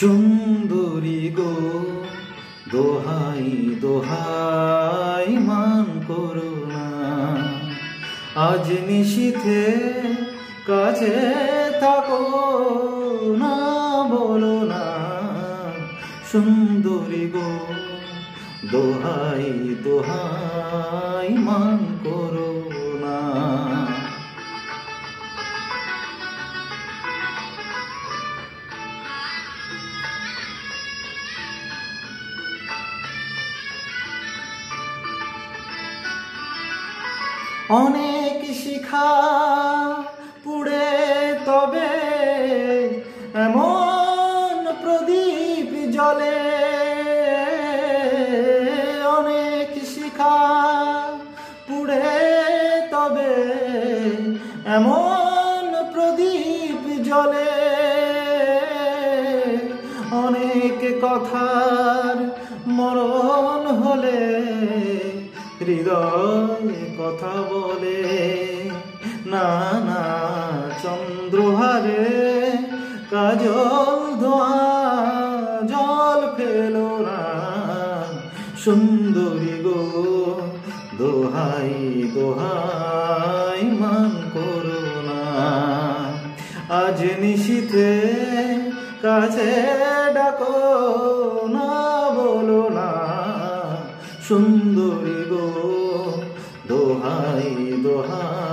সুন্দরী গো দোহাই দোহাই মান করো না, আজ নিশীথে কাছে থাকো না, বলো না সুন্দরী গো দোহাই দোহাই মান করো না। অনেক শিখা পুড়ে তবে এমন প্রদীপ জ্বলে, অনেক শিখা পুড়ে তবে এমন প্রদীপ জ্বলে, অনেক কথার মরণ হলে হৃদয় কথা বলে, না না চন্দ্রহারে কাজল ধোয়া জল ফেলো না, সুন্দরী গো দোহাই দোহাই মান করো না, আজ নিশীথে কাছে ডাকো না, বলো না সুন্দরী গো দোহাই দোহাই